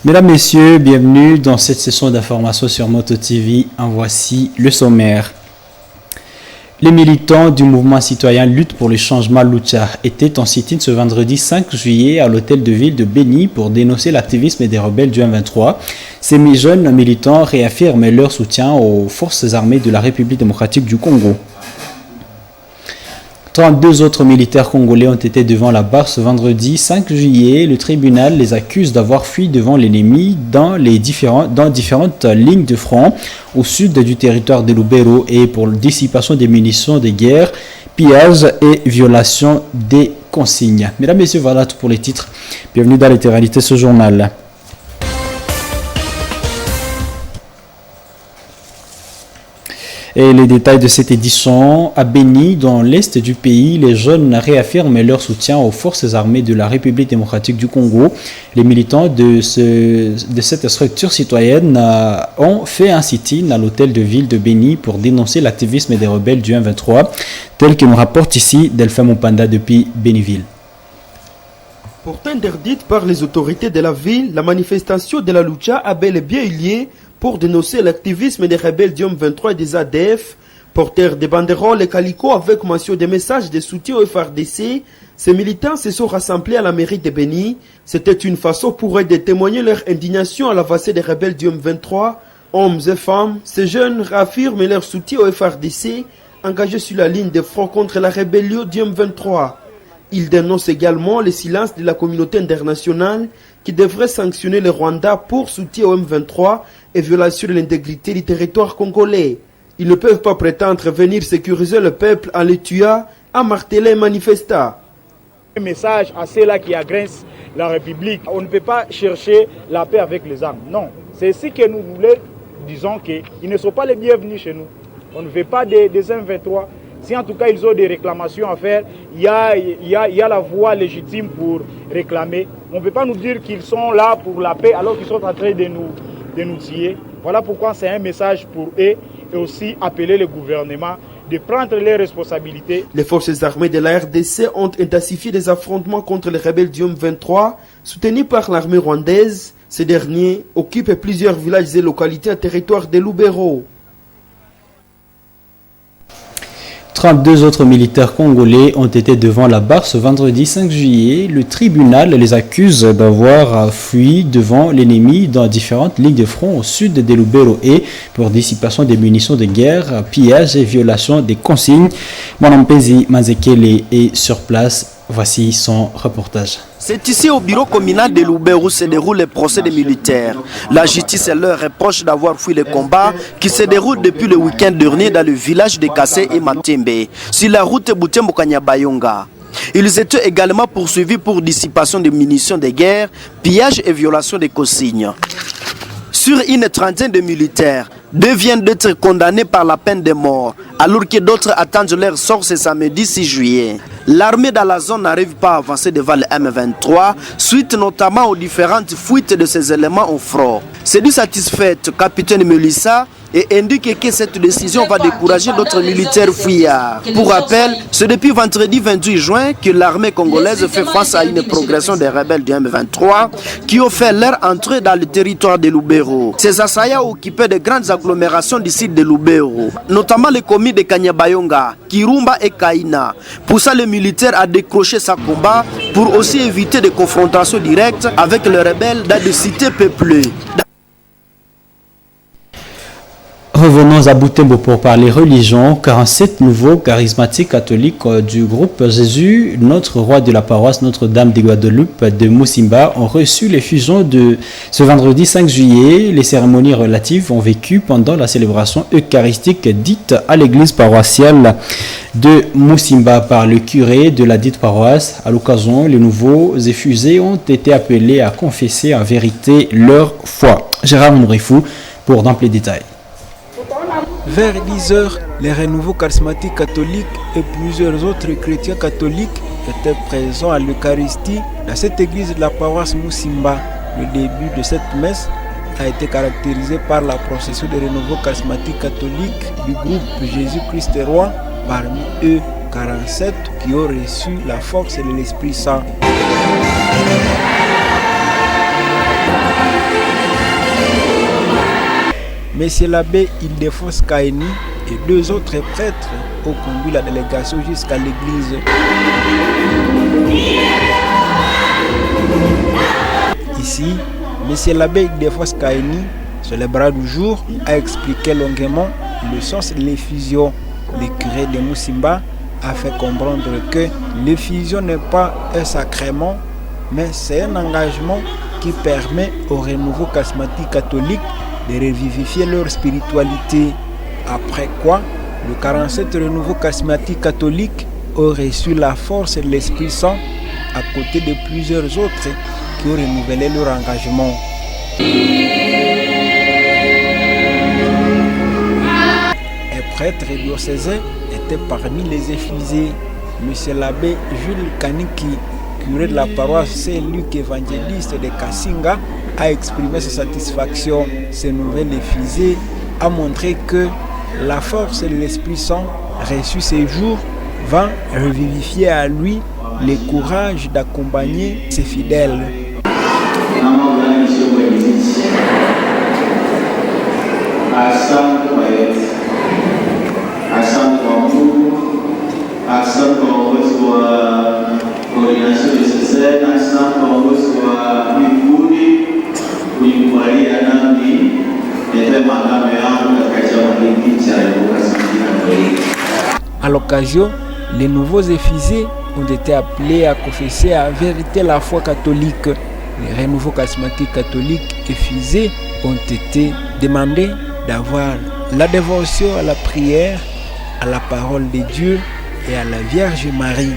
Mesdames, Messieurs, bienvenue dans cette session d'information sur Moto TV. En voici le sommaire. Les militants du mouvement citoyen Lutte pour le changement Lucha étaient en sit-in ce vendredi 5 juillet à l'hôtel de ville de Beni pour dénoncer l'activisme des rebelles du M23. Ces jeunes militants réaffirment leur soutien aux forces armées de la République démocratique du Congo. 32 autres militaires congolais ont été devant la barre ce vendredi 5 juillet. Le tribunal les accuse d'avoir fui devant l'ennemi dans différentes lignes de front au sud du territoire de Lubero et pour la dissipation des munitions de guerre, pillage et violation des consignes. Mesdames, Messieurs, voilà tout pour les titres. Bienvenue dans l'intégralité de ce journal. Et les détails de cette édition, à Beni, dans l'est du pays, les jeunes réaffirment leur soutien aux forces armées de la République démocratique du Congo. Les militants de cette structure citoyenne ont fait un sit-in à l'hôtel de ville de Beni pour dénoncer l'activisme des rebelles du M23, tel que nous rapporte ici Delphin Mopanda depuis Béniville. Pourtant interdite par les autorités de la ville, la manifestation de la Lucha a bel et bien eu lieu pour dénoncer l'activisme des rebelles du M23 et des ADF, porteurs des banderoles et calicots avec mention des messages de soutien au FARDC. Ces militants se sont rassemblés à la mairie de Beni. C'était une façon pour eux de témoigner leur indignation à l'avancée des rebelles du M23. Hommes et femmes, ces jeunes réaffirment leur soutien au FARDC, engagés sur la ligne de front contre la rébellion du M23. Ils dénoncent également le silence de la communauté internationale qui devrait sanctionner le Rwanda pour soutien au M23 et violation de l'intégrité du territoire congolais. Ils ne peuvent pas prétendre venir sécuriser le peuple en le tuant, a martelé les manifestants. Un message à ceux-là qui agressent la République. On ne peut pas chercher la paix avec les armes. Non, c'est ce que nous voulons, disons qu'ils ne sont pas les bienvenus chez nous. On ne veut pas des M23. Si en tout cas ils ont des réclamations à faire, il y a la voie légitime pour réclamer. On ne peut pas nous dire qu'ils sont là pour la paix alors qu'ils sont en train de nous tuer. Voilà pourquoi c'est un message pour eux et aussi appeler le gouvernement de prendre les responsabilités. Les forces armées de la RDC ont intensifié des affrontements contre les rebelles du M23, soutenus par l'armée rwandaise. Ces derniers occupent plusieurs villages et localités en territoire de Lubero. 32 autres militaires congolais ont été devant la barre ce vendredi 5 juillet. Le tribunal les accuse d'avoir fui devant l'ennemi dans différentes lignes de front au sud de Lubero et pour dissipation des munitions de guerre, pillage et violation des consignes. Mwanampezi Manzekele est sur place. Voici son reportage. C'est ici au bureau communal de Lubero où se déroule le procès des militaires. La justice leur reproche d'avoir fui le combat qui se déroule depuis le week-end dernier dans le village de Kassé et Matembe, sur la route Butembo-Kanyabayonga. Ils étaient également poursuivis pour dissipation de munitions de guerre, pillage et violation des consignes. Sur une trentaine de militaires, 2 viennent d'être condamnés par la peine de mort, alors que d'autres attendent leur sort ce samedi 6 juillet. L'armée dans la zone n'arrive pas à avancer devant le M23, suite notamment aux différentes fuites de ces éléments au front. C'est du satisfait, capitaine Melissa, et indique que cette décision va décourager d'autres militaires fuyards. Pour rappel, c'est depuis vendredi 28 juin que l'armée congolaise fait face à une progression des rebelles du M23 qui ont fait leur entrée dans le territoire de Lubero. Ces assaillants occupaient de grandes agglomérations du site de Lubero, notamment les communes de Kanyabayonga, Kirumba et Kaina, poussant les militaires à décrocher sa combat pour aussi éviter des confrontations directes avec les rebelles dans des cités peuplées. Revenons à Butembo pour parler religion. 47 nouveaux charismatiques catholiques du groupe Jésus, notre roi de la paroisse Notre-Dame de Guadeloupe de Musimba, ont reçu l'effusion de ce vendredi 5 juillet. Les cérémonies relatives ont vécu pendant la célébration eucharistique dite à l'église paroissiale de Musimba par le curé de la dite paroisse. À l'occasion, les nouveaux effusés ont été appelés à confesser en vérité leur foi. Gérard Mourifou pour d'amples détails. Vers 10 heures, les renouveaux charismatiques catholiques et plusieurs autres chrétiens catholiques étaient présents à l'Eucharistie dans cette église de la paroisse Musimba. Le début de cette messe a été caractérisé par la procession des renouveaux charismatiques catholiques du groupe Jésus-Christ est roi, parmi eux 47 qui ont reçu la force de l'Esprit Saint. Monsieur l'abbé Ildefonse Kaini et 2 autres prêtres ont conduit la délégation jusqu'à l'église. Ici, Monsieur l'abbé Ildefonse Kaini, sur les bras du jour, a expliqué longuement le sens de l'effusion. Le curé de Musimba a fait comprendre que l'effusion n'est pas un sacrement, mais c'est un engagement qui permet au renouveau charismatique catholique de revivifier leur spiritualité. Après quoi, le 47 renouveau charismatique catholique ont reçu la force de l'Esprit Saint à côté de plusieurs autres qui ont renouvelé leur engagement. Un prêtre diocésain était parmi les effusés. Monsieur l'abbé Jules Kaniki, curé de la paroisse Saint-Luc évangéliste de Kassinga, a exprimé sa satisfaction. Ce nouvel effusé a montré que la force de l'Esprit Saint reçue ces jours va revivifier à lui le courage d'accompagner ses fidèles. À l'occasion, les nouveaux effusés ont été appelés à confesser à vérité la foi catholique. Les renouveaux charismatiques catholiques effusés ont été demandés d'avoir la dévotion à la prière, à la parole de Dieu et à la Vierge Marie.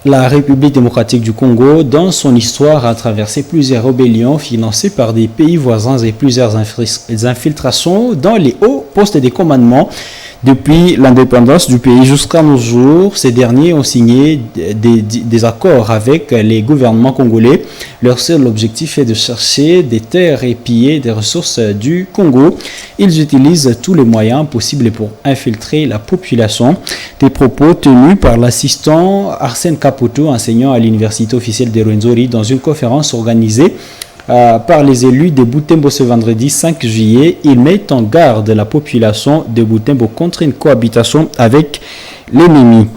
La République démocratique du Congo, dans son histoire, a traversé plusieurs rébellions financées par des pays voisins et plusieurs infiltrations dans les hauts postes de commandement. Depuis l'indépendance du pays jusqu'à nos jours, ces derniers ont signé des accords avec les gouvernements congolais. Leur seul objectif est de chercher des terres et piller des ressources du Congo. Ils utilisent tous les moyens possibles pour infiltrer la population. Des propos tenus par l'assistant Arsène Kaputo, enseignant à l'université officielle de Rwenzori, dans une conférence organisée par les élus de Butembo ce vendredi 5 juillet. Il met en garde la population de Butembo contre une cohabitation avec l'ennemi.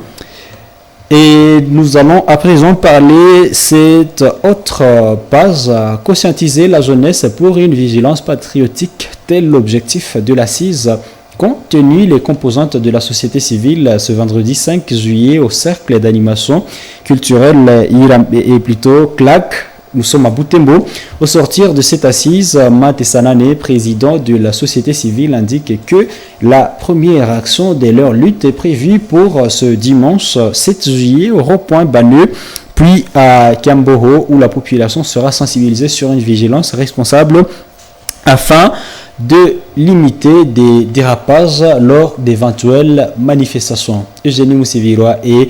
Et nous allons à présent parler cette autre page, conscientiser la jeunesse pour une vigilance patriotique, tel l'objectif de l'assise compte tenu les composantes de la société civile ce vendredi 5 juillet au cercle d'animation culturelle et plutôt CLAC. Nous sommes à Butembo. Au sortir de cette assise, Mate Sanane, président de la société civile, indique que la première action de leur lutte est prévue pour ce dimanche 7 juillet au rond-point Baneux, puis à Kiamboho, où la population sera sensibilisée sur une vigilance responsable afin de limiter des dérapages lors d'éventuelles manifestations. Eugénie Moussevirois et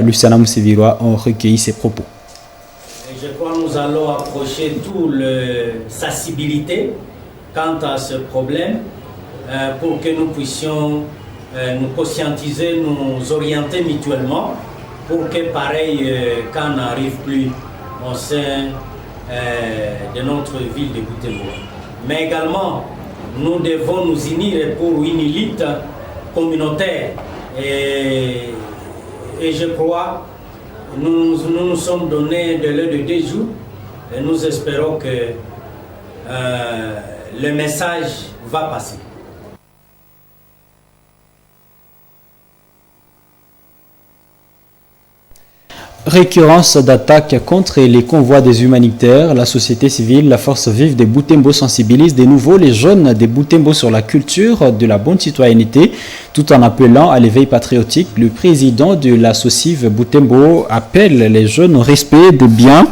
Luciana Moussevirois ont recueilli ces propos. Je crois que nous allons approcher toute la sensibilité quant à ce problème pour que nous puissions nous conscientiser, nous orienter mutuellement pour que pareil quand n'arrive plus au sein de notre ville de Butembo. Mais également, nous devons nous unir pour une lutte communautaire et je crois nous nous sommes donné de l'heure de 2 jours et nous espérons que le message va passer. Récurrence d'attaques contre les convois des humanitaires, la société civile, la force vive de Butembo sensibilise de nouveau les jeunes de Butembo sur la culture de la bonne citoyenneté, tout en appelant à l'éveil patriotique. Le président de l'associative Butembo appelle les jeunes au respect des biens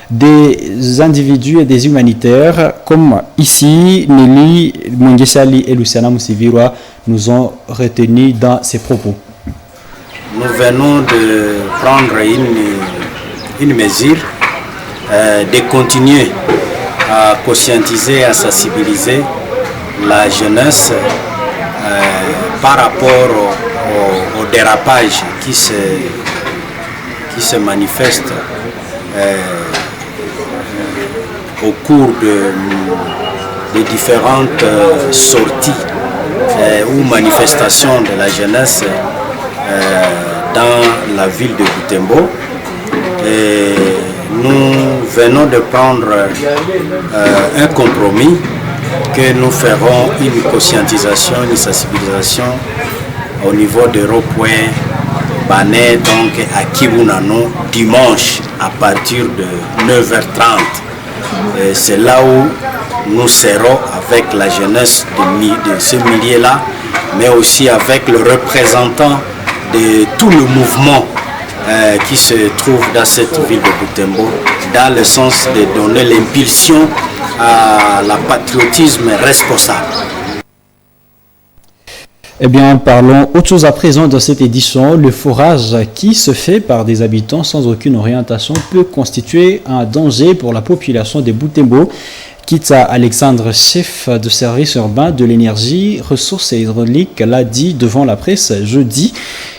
des individus et des humanitaires, comme ici Nelly Mungesali et Luciana Moussevirois nous ont retenu dans ces propos. Nous venons de prendre une mesure de continuer à conscientiser, à sensibiliser la jeunesse par rapport au dérapage qui se manifeste au cours de différentes sorties ou manifestations de la jeunesse dans la ville de Butembo. Et nous venons de prendre un compromis que nous ferons une conscientisation, une sensibilisation au niveau de Rokwe, Bané, donc à Kibunano, dimanche à partir de 9h30. C'est là où nous serons avec la jeunesse de ce milieu-là, mais aussi avec le représentant de tout le mouvement qui se trouve dans cette ville de Butembo, dans le sens de donner l'impulsion à la patriotisme responsable. Eh bien, parlons autre chose à présent dans cette édition. Le forage qui se fait par des habitants sans aucune orientation peut constituer un danger pour la population de Butembo. Kitsa Alexandre, chef de service urbain de l'énergie, ressources et hydrauliques, l'a dit devant la presse jeudi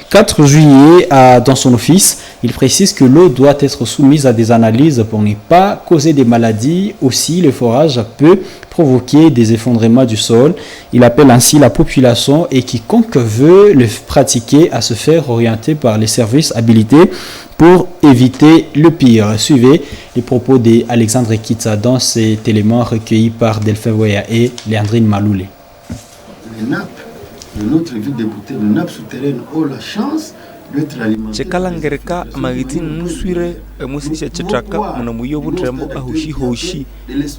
4 juillet dans son office. Il précise que l'eau doit être soumise à des analyses pour ne pas causer des maladies. Aussi, le forage peut provoquer des effondrements du sol. Il appelle ainsi la population et quiconque veut le pratiquer à se faire orienter par les services habilités pour éviter le pire. Suivez les propos d'Alexandre Kitsa dans cet élément recueilli par Delphin Voya et Léandrine Maloulé. Les nappes de notre ville de Butembo, les nappes souterraines ont la chance d'être alimentées. Chekalangereka magitini nuswire musisha chitaka muna muyo Butembo ahushi hoshi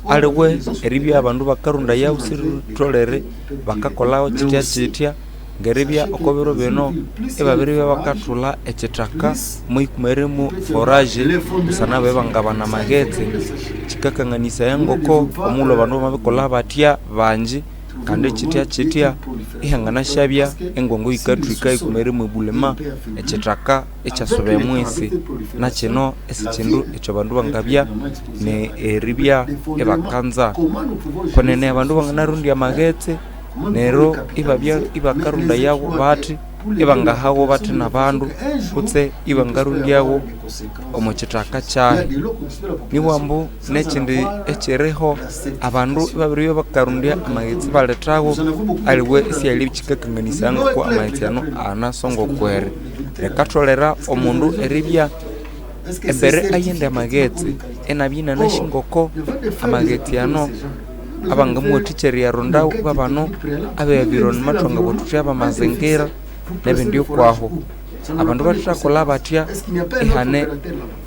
aliwe eribya abandu bakarunda ya usirutolere bakakolao chitia ngeribya okobero beno ebabiribya bakatula echitaka muikumeremu forage sana bebangabana magetse chikakanganisa yangoko omulo bandu mabikola batya banji kandi chitia ihangana shabya engongo ikatwika ikumeremu bulema echitaka echasobe mwisi na kino esichindu echo bandu bangabya ne eribya ebakanza konene abandu banganarundi amagetse nero ibakarunda yawo bati ibangahawo bati nabandu kutse ibangarundi yawo omuchitaka cyahe niwambu nekindi echereho abandu babiriyo bakarundia amagetsi baletawo aliwe isiali chikakanganisa ngo amagetsi ano anasongo kwere rekatolera omundu eribya ebere ayende amagetsi enabina nashingoko amagetsi ano abangamu ticheri ya rondao babano abe biron matonga botuti aba mazengera nebindio kwaho abandu batutakola batya ihane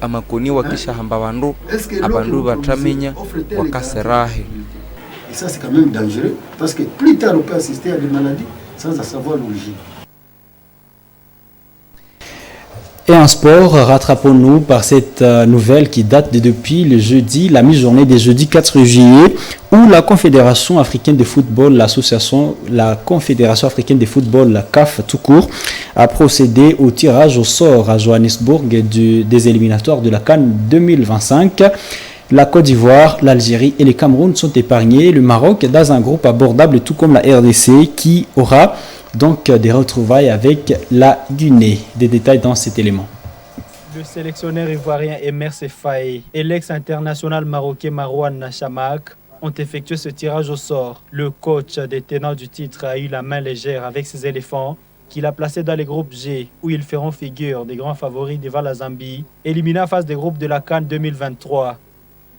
amakoni wakisha hamba abandu batamenya wakaserahe. Et ça c'est quand même dangereux parce que plus tard on peut assister à des maladies sans savoir l'origine. Et en sport, rattrapons-nous par cette nouvelle qui date depuis le jeudi, la mi-journée des jeudi 4 juillet, où la Confédération africaine de football, la Confédération africaine de football, la CAF tout court, a procédé au tirage au sort à Johannesburg des éliminatoires de la CAN 2025. La Côte d'Ivoire, l'Algérie et le Cameroun sont épargnés. Le Maroc dans un groupe abordable, tout comme la RDC, qui aura donc des retrouvailles avec la Guinée. Des détails dans cet élément. Le sélectionneur ivoirien Emer Sefaye et l'ex-international marocain Marouane Chamakh ont effectué ce tirage au sort. Le coach des tenants du titre a eu la main légère avec ses éléphants qu'il a placés dans les groupes G où ils feront figure des grands favoris devant la Zambie, éliminés en phase des groupes de la CAN 2023.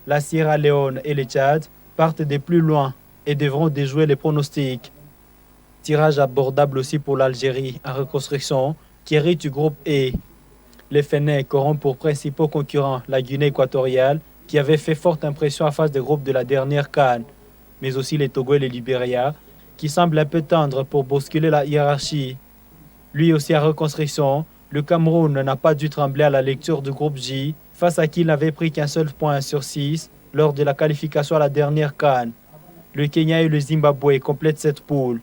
La Sierra Leone et le Tchad partent des plus loin et devront déjouer les pronostics. Tirage abordable aussi pour l'Algérie en reconstruction qui hérite du groupe E. Les Fennecs auront pour principaux concurrents la Guinée équatoriale qui avait fait forte impression en phase de groupe de la dernière CAN, mais aussi les Togo et les Libéria qui semblent un peu tendres pour bousculer la hiérarchie. Lui aussi en reconstruction, le Cameroun n'a pas dû trembler à la lecture du groupe J face à qui il n'avait pris qu'un seul point sur 6 lors de la qualification à la dernière CAN. Le Kenya et le Zimbabwe complètent cette poule.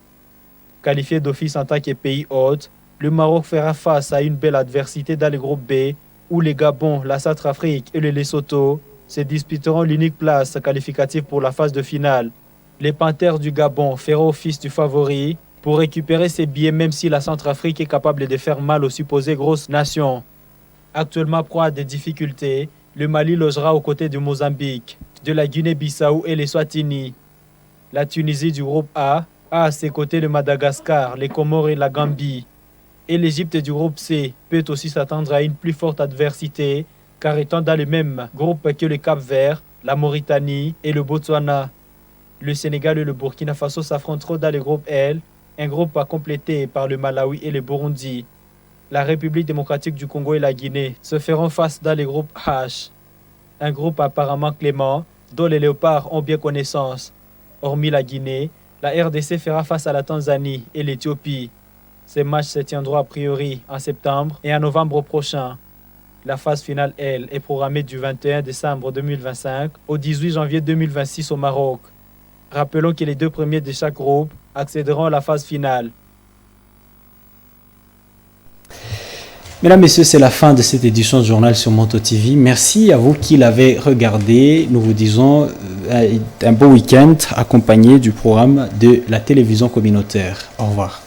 Qualifié d'office en tant que pays hôte, le Maroc fera face à une belle adversité dans le groupe B, où les Gabon, la Centrafrique et le Lesotho se disputeront l'unique place qualificative pour la phase de finale. Les Panthères du Gabon feront office du favori pour récupérer ses billets même si la Centrafrique est capable de faire mal aux supposées grosses nations. Actuellement proie à des difficultés, le Mali logera aux côtés du Mozambique. de la Guinée-Bissau et les Swatini. La Tunisie du groupe A a à ses côtés le Madagascar, les Comores et la Gambie. Et l'Égypte du groupe C peut aussi s'attendre à une plus forte adversité, car étant dans le même groupe que le Cap-Vert, la Mauritanie et le Botswana. Le Sénégal et le Burkina Faso s'affronteront dans le groupe L, un groupe à compléter par le Malawi et le Burundi. La République démocratique du Congo et la Guinée se feront face dans le groupe H, un groupe apparemment clément dont les léopards ont bien connaissance. Hormis la Guinée, la RDC fera face à la Tanzanie et l'Éthiopie. Ces matchs se tiendront a priori en septembre et en novembre prochain. La phase finale, elle, est programmée du 21 décembre 2025 au 18 janvier 2026 au Maroc. Rappelons que les 2 premiers de chaque groupe accéderont à la phase finale. Mesdames, Messieurs, c'est la fin de cette édition de Journal sur Monto TV. Merci à vous qui l'avez regardé. Nous vous disons un bon week-end accompagné du programme de la télévision communautaire. Au revoir.